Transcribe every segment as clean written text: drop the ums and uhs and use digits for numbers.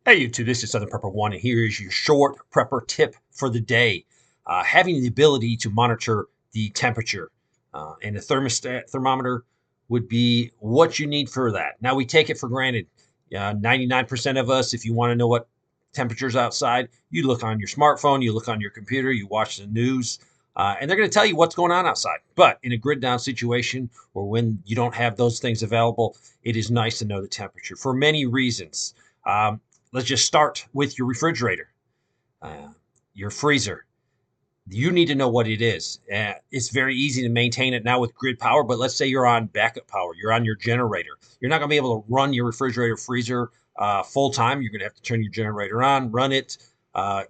Hey YouTube, this is Southern Prepper One, and here is your short prepper tip for the day. Having the ability to monitor the temperature and the thermometer would be what you need for that. Now we take it for granted. 99% of us, if you want to know what temperature's outside, you look on your smartphone, you look on your computer, you watch the news, and they're going to tell you what's going on outside. But in a grid down situation or when you don't have those things available, it is nice to know the temperature for many reasons. Let's just start with your refrigerator, your freezer. You need to know what it is. It's very easy to maintain it now with grid power, but let's say you're on backup power, you're on your generator. You're not going to be able to run your refrigerator freezer full time. You're going to have to turn your generator on, run it,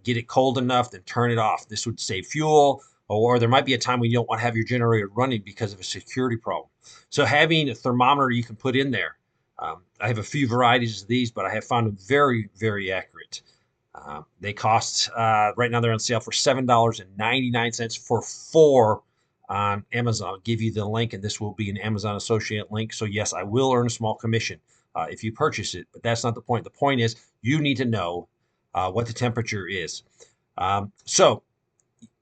get it cold enough, then turn it off. This would save fuel, or there might be a time when you don't want to have your generator running because of a security problem. So having a thermometer you can put in there. I have a few varieties of these, but I have found them very, very accurate. They cost, right now they're on sale for $7.99 for 4 on Amazon. I'll give you the link, and this will be an Amazon associate link. So yes, I will earn a small commission if you purchase it, but that's not the point. The point is you need to know what the temperature is. So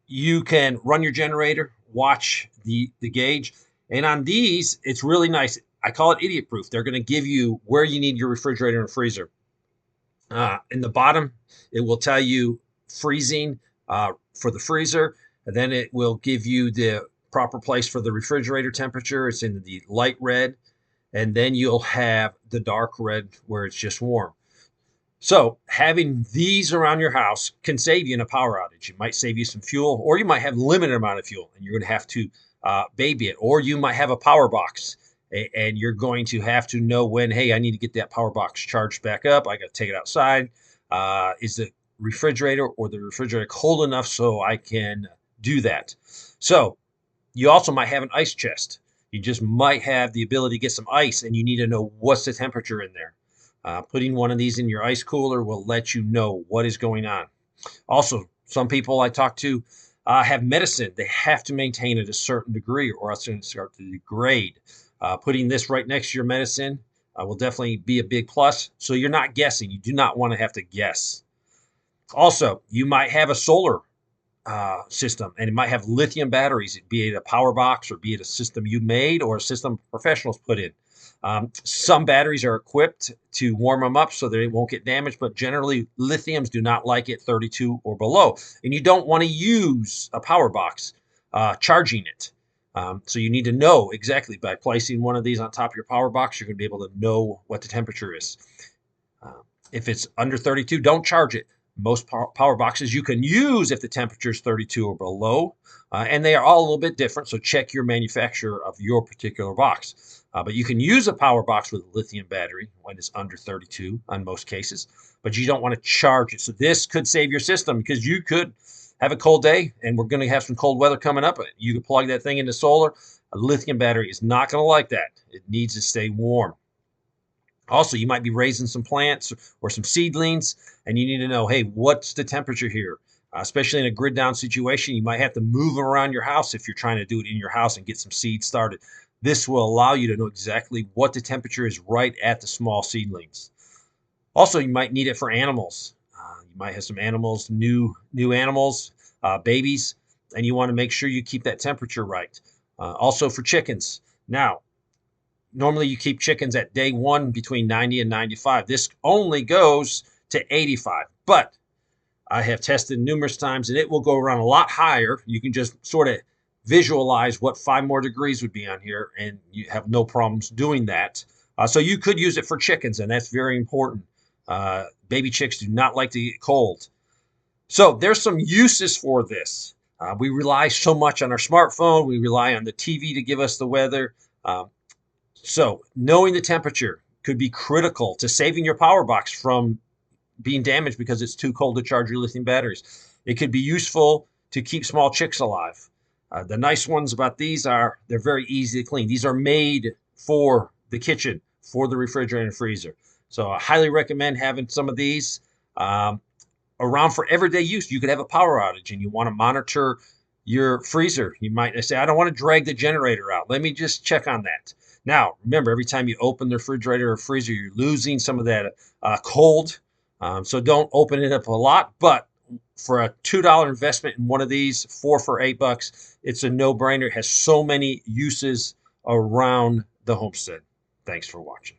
you can run your generator, watch the gauge, and on these, it's really nice. I call it idiot proof. They're going to give you where you need your refrigerator and freezer. In the bottom, it will tell you freezing for the freezer, and then it will give you the proper place for the refrigerator temperature. It's in the light red, and then you'll have the dark red where it's just warm. So having these around your house can save you in a power outage. It might save you some fuel, or you might have limited amount of fuel and you're going to have to baby it, or you might have a power box and you're going to have to know when, hey, I need to get that power box charged back up. I got to take it outside. Is the refrigerator or the refrigerator cold enough so I can do that? So you also might have an ice chest. You just might have the ability to get some ice and you need to know what's the temperature in there. Putting one of these in your ice cooler will let you know what is going on. Also, some people I talk to have medicine. They have to maintain it a certain degree or else it's going to start to degrade. Putting this right next to your medicine will definitely be a big plus. So you're not guessing. You do not want to have to guess. Also, you might have a solar system, and it might have lithium batteries, be it a power box or be it a system you made or a system professionals put in. Some batteries are equipped to warm them up so they won't get damaged, but generally lithiums do not like it 32 or below. And you don't want to use a power box charging it. So you need to know exactly by placing one of these on top of your power box, you're going to be able to know what the temperature is. If it's under 32, don't charge it. Most power boxes you can use if the temperature is 32 or below, and they are all a little bit different, so check your manufacturer of your particular box. But you can use a power box with a lithium battery when it's under 32 on most cases, but you don't want to charge it. So this could save your system because you could have a cold day, and we're going to have some cold weather coming up. You can plug that thing into solar. A lithium battery is not going to like that. It needs to stay warm. Also, you might be raising some plants or some seedlings, and you need to know, hey, what's the temperature here? Especially in a grid down situation, you might have to move them around your house if you're trying to do it in your house and get some seeds started. This will allow you to know exactly what the temperature is right at the small seedlings. Also, you might need it for animals. You might have some animals, new animals, babies, and you want to make sure you keep that temperature right. Also for chickens. Now, normally you keep chickens at day 1 between 90 and 95. This only goes to 85, but I have tested numerous times and it will go around a lot higher. You can just sort of visualize what 5 more degrees would be on here and you have no problems doing that. So you could use it for chickens, and that's very important. Baby chicks do not like to get cold. So there's some uses for this. We rely so much on our smartphone. We rely on the TV to give us the weather. So knowing the temperature could be critical to saving your power box from being damaged because it's too cold to charge your lithium batteries. It could be useful to keep small chicks alive. The nice ones about these are they're very easy to clean. These are made for the kitchen, for the refrigerator and freezer. So I highly recommend having some of these around for everyday use. You could have a power outage and you want to monitor your freezer. You might say, I don't want to drag the generator out. Let me just check on that. Now, remember, every time you open the refrigerator or freezer, you're losing some of that cold So don't open it up a lot, but for a $2 investment in one of these, 4 for $8, it's a no-brainer. It has so many uses around the homestead. Thanks for watching.